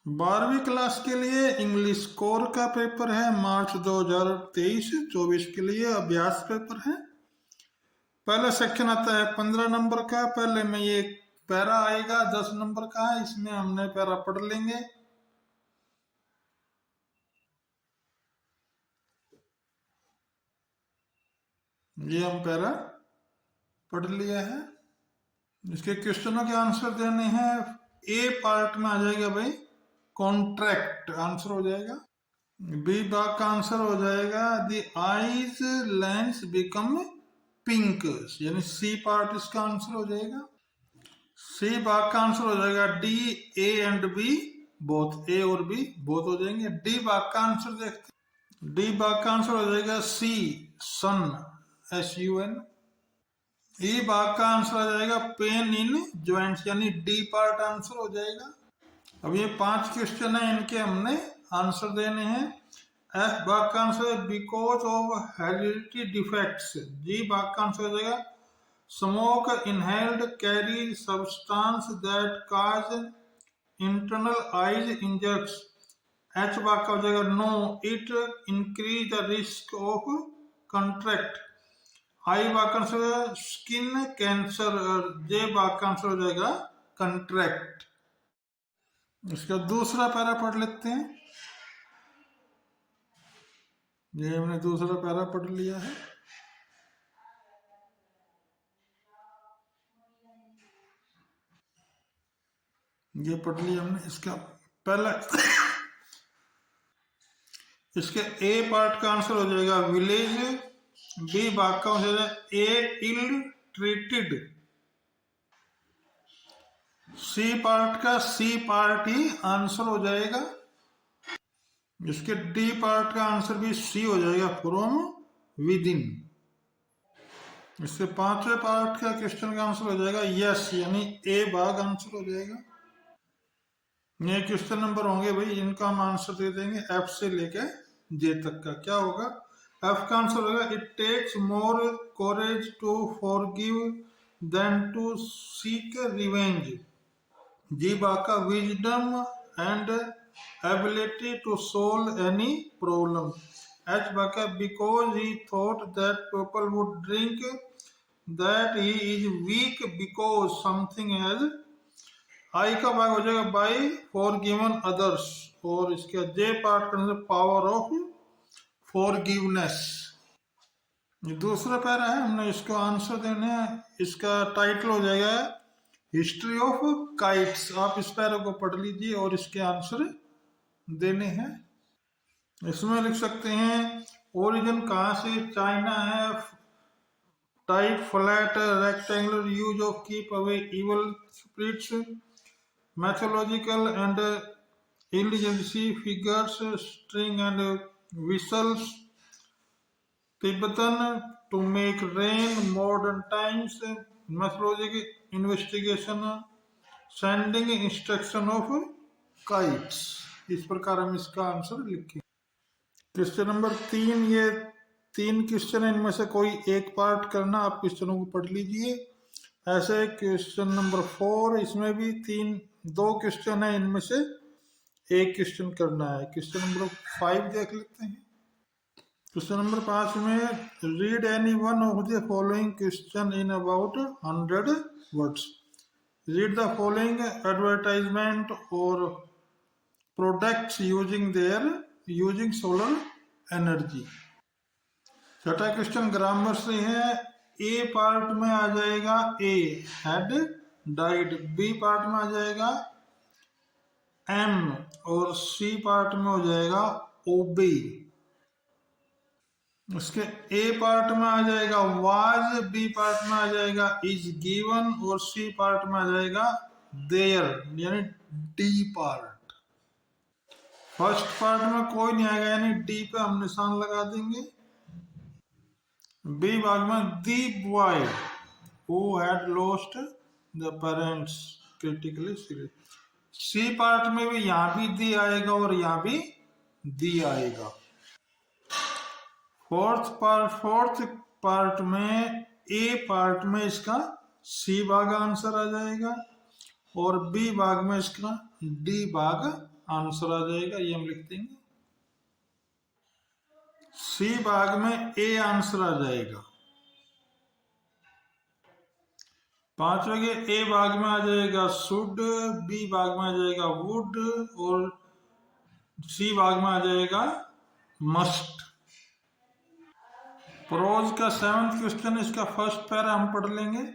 12वीं क्लास के लिए इंग्लिश कोर का पेपर है, मार्च 2023-24 के लिए अभ्यास पेपर है। पहला सेक्शन आता है 15 नंबर का। पहले में ये पैरा आएगा 10 नंबर का है, इसमें हमने पैरा पढ़ लेंगे। ये हम पैरा पढ़ लिया है। इसके क्वेश्चनों के आंसर देने हैं। ए पार्ट में आ जाएगा भाई कॉन्ट्रैक्ट, आंसर हो जाएगा। बी भाग का आंसर हो जाएगा the eyes lens become pink, यानी सी पार्ट इसका आंसर हो जाएगा। सी भाग का आंसर हो जाएगा D, A and B both, A और बी बोथ हो जाएंगे। डी भाग का आंसर देखते हैं। डी भाग का आंसर हो जाएगा सी, सन, SUN। ई भाग का आंसर आ जाएगा पेन इन ज्वाइंट्स, यानी डी पार्ट आंसर हो जाएगा। अब ये 5 क्वेश्चन है, इनके हमने आंसर देने हैं। एफ भाग का आंसर है बिकॉज ऑफ हेरिडिटी डिफेक्ट्स। जी भाग का आंसर हो जाएगा smoke inhaled carry substance that cause internal eyes injures. H भाग का हो जाएगा no, it increase the risk of contract. I भाग का आंसर स्किन कैंसर। और जे भाग का आंसर हो जाएगा कंट्रैक्ट। इसका दूसरा पैरा पढ़ लेते हैं। ये हमने दूसरा पैरा पढ़ लिया है। ये पढ़ लिया हमने। इसका पहला इसके ए पार्ट का आंसर हो जाएगा विलेज। बी भाग का हो जाएगा ए इल ट्रीटेड। सी पार्ट का सी पार्ट ही आंसर हो जाएगा। इसके डी पार्ट का आंसर भी सी हो जाएगा, फ्रॉम विद इन। इसके 5वें पार्ट का क्वेश्चन का आंसर हो जाएगा यस, यानी ए भाग आंसर हो जाएगा। ये क्वेश्चन नंबर होंगे भाई, इनका हम आंसर दे देंगे एफ से लेके जे तक का। क्या होगा? एफ का आंसर होगा it takes more courage to forgive than to seek revenge. G भाग का wisdom and ability to solve any problem. H भाग का because he thought that people would drink, that he is weak because something has. I का भाग हो जाएगा by for given others. और इसका जे पार्ट करने से पावर ऑफ फॉरगिवनेस। दूसरा पैरा है, हमने इसको आंसर देने हैं। इसका टाइटल हो जाएगा हिस्ट्री ऑफ काइट्स। आप इस पैरा को पढ़ लीजिए और इसके आंसर देने हैं। इसमें लिख सकते हैं ओरिजिन कहाँ से, चाइना है। Type flat rectangular, use of keep away evil spirits. Mythological and intelligency figures, string and whistles. Tibetan to make rain, modern times, methodological investigation, sending instruction of kites। इस प्रकार हम इसका आंसर लिखें। Question number 3, ये 3 question है, इनमें से कोई एक पार्ट करना। आप क्वेश्चनों को पढ़ लीजिए। ऐसे क्वेश्चन नंबर 4, इसमें भी 2 क्वेश्चन है, इनमें से एक क्वेश्चन करना है। क्वेश्चन नंबर 5 देख लेते हैं। क्वेश्चन नंबर 5 में read any one of the following question in about 100 words. Read the following advertisement और प्रोडक्ट्स यूजिंग सोलर एनर्जी। छठा क्वेश्चन ग्रामर से है। ए पार्ट में आ जाएगा ए, हैड डाइड। बी पार्ट में आ जाएगा एम, और सी पार्ट में हो जाएगा ओबे। उसके ए पार्ट में आ जाएगा वाज, बी पार्ट में आ जाएगा इज गिवन, और सी पार्ट में आ जाएगा देयर, यानी डी पार्ट। फर्स्ट पार्ट में कोई नहीं आएगा, यानी डी पे हम निशान लगा देंगे। बी भाग में the boy who had lost the parents critically serious. C part में भी यहां भी दी आएगा और यहां भी दी आएगा। फोर्थ पार्ट में ए पार्ट में इसका सी भाग आंसर आ जाएगा, और बी भाग में इसका डी भाग आंसर आ जाएगा, ये हम लिख देंगे। सी भाग में ए आंसर आ जाएगा। 5 के ए भाग में आ जाएगा शुड, बी भाग में आ जाएगा वुड और सी भाग में आ जाएगा मस्ट। प्रोज का 7th क्वेश्चन, इसका फर्स्ट पैरा हम पढ़ लेंगे।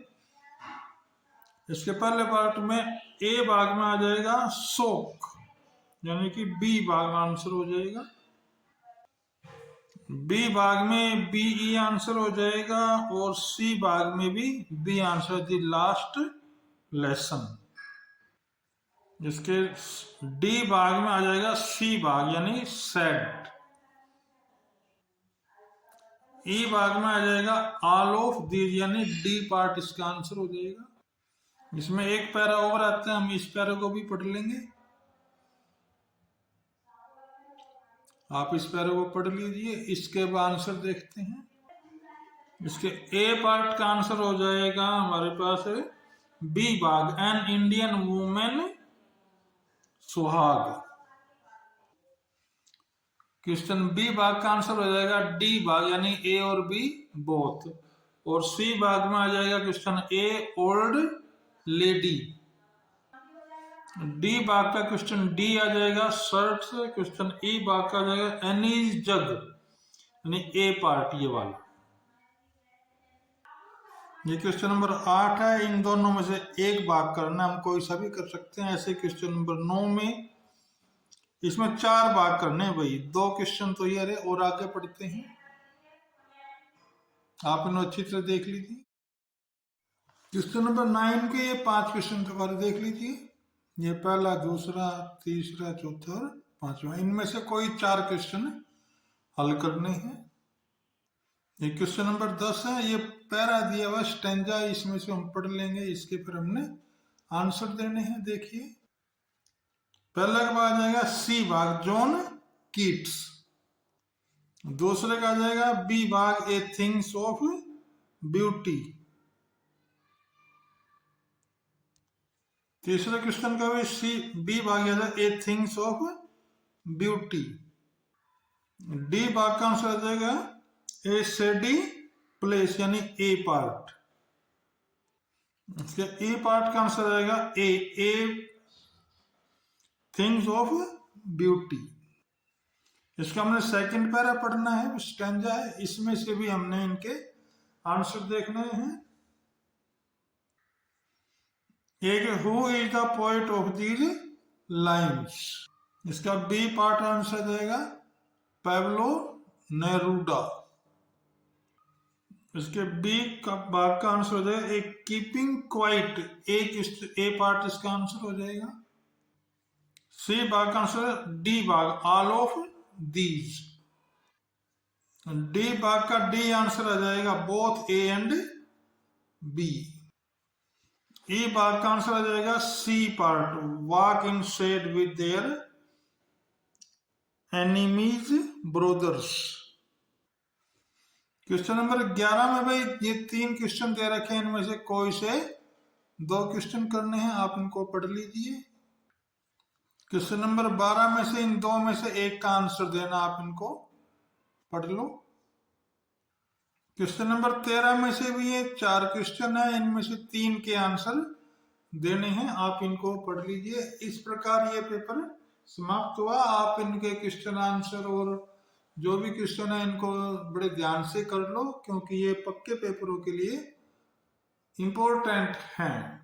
इसके पहले पार्ट में ए भाग में आ जाएगा सोक, यानी कि बी भाग में आंसर हो जाएगा। बी भाग में बी ई आंसर हो जाएगा और सी भाग में भी B answer, the last lesson. जिसके डी भाग में आ जाएगा सी भाग यानी सेड। ई भाग में आ जाएगा ऑल ऑफ दीज यानी डी पार्ट इसका आंसर हो जाएगा। इसमें एक पैरा और आता है, हम इस पैरा को भी पढ़ लेंगे। आप इस पैरा को पढ़ लीजिए, इसके बाद आंसर देखते हैं। इसके ए पार्ट का आंसर हो जाएगा हमारे पास है बी भाग, एन इंडियन वुमेन सुहाग। क्वेश्चन बी भाग का आंसर हो जाएगा डी भाग यानी ए और बी बोथ, और सी भाग में आ जाएगा क्वेश्चन ए ओल्ड लेडी। डी भाग का क्वेश्चन डी आ जाएगा शर्ट। क्वेश्चन ई भाग का आ जाएगा एनीज जग यानी ए पार्ट, ये वाला। ये क्वेश्चन नंबर 8 है। इन दोनों में से एक भाग करना, हम कोई सा भी कर सकते हैं। ऐसे क्वेश्चन नंबर 9 में इसमें 4 भाग करने हैं भाई। 2 क्वेश्चन तो ये रहे और आगे पढ़ते हैं, आप इन्हें अच्छी तरह देख लीजिए। क्वेश्चन नंबर 9 के ये 5 क्वेश्चन के बारे देख लीजिए। ये पहला, दूसरा, तीसरा, चौथा और 5वां। इनमें से कोई 4 क्वेश्चन हल करने हैं। ये क्वेश्चन नंबर 10 है। ये पैरा दिया हुआ स्टेंजा, इसमें से हम पढ़ लेंगे, इसके फिर हमने आंसर देने हैं। देखिए पहला का आ जाएगा सी भाग जॉन कीट्स, दूसरे का आ जाएगा बी भाग ए थिंग्स ऑफ ब्यूटी, तीसरे क्वेश्चन का भी सी बी भाग ए थिंग्स ऑफ ब्यूटी। डी भाग का आंसर आ जाएगा ए शेडी प्लेस यानी ए पार्ट। इसके ए पार्ट का आंसर आ जाएगा ए थिंग्स ऑफ ब्यूटी। इसका हमने सेकंड पैरा पढ़ना है, स्टैंजा है, इसमें से भी हमने इनके आंसर देखने हैं। एक who is the poet of these lines, इसका बी पार्ट आंसर जाएगा पैब्लो नेरूडा। इसके बी का भाग का आंसर हो जाएगा एक कीपिंग क्वाइट, ए पार्ट इसका आंसर हो जाएगा। सी भाग का आंसर डी भाग ऑल ऑफ दीज। डी भाग का डी आंसर आ जाएगा both A and B. E भाग का आंसर आ जाएगा C part walk in shade with their enemies brothers. Question number 11 में भाई ये 3 क्वेश्चन दे रखे हैं, इनमें से कोई से 2 क्वेश्चन करने हैं, आप इनको पढ़ लीजिए। क्वेश्चन नंबर 12 में से इन 2 में से एक का आंसर देना, आप इनको पढ़ लो। क्वेश्चन नंबर 13 में से भी ये 4 क्वेश्चन है, इनमें से 3 के आंसर देने हैं, आप इनको पढ़ लीजिए। इस प्रकार ये पेपर समाप्त हुआ। आप इनके क्वेश्चन आंसर और जो भी क्वेश्चन है इनको बड़े ध्यान से कर लो, क्योंकि ये पक्के पेपरों के लिए इंपॉर्टेंट हैं।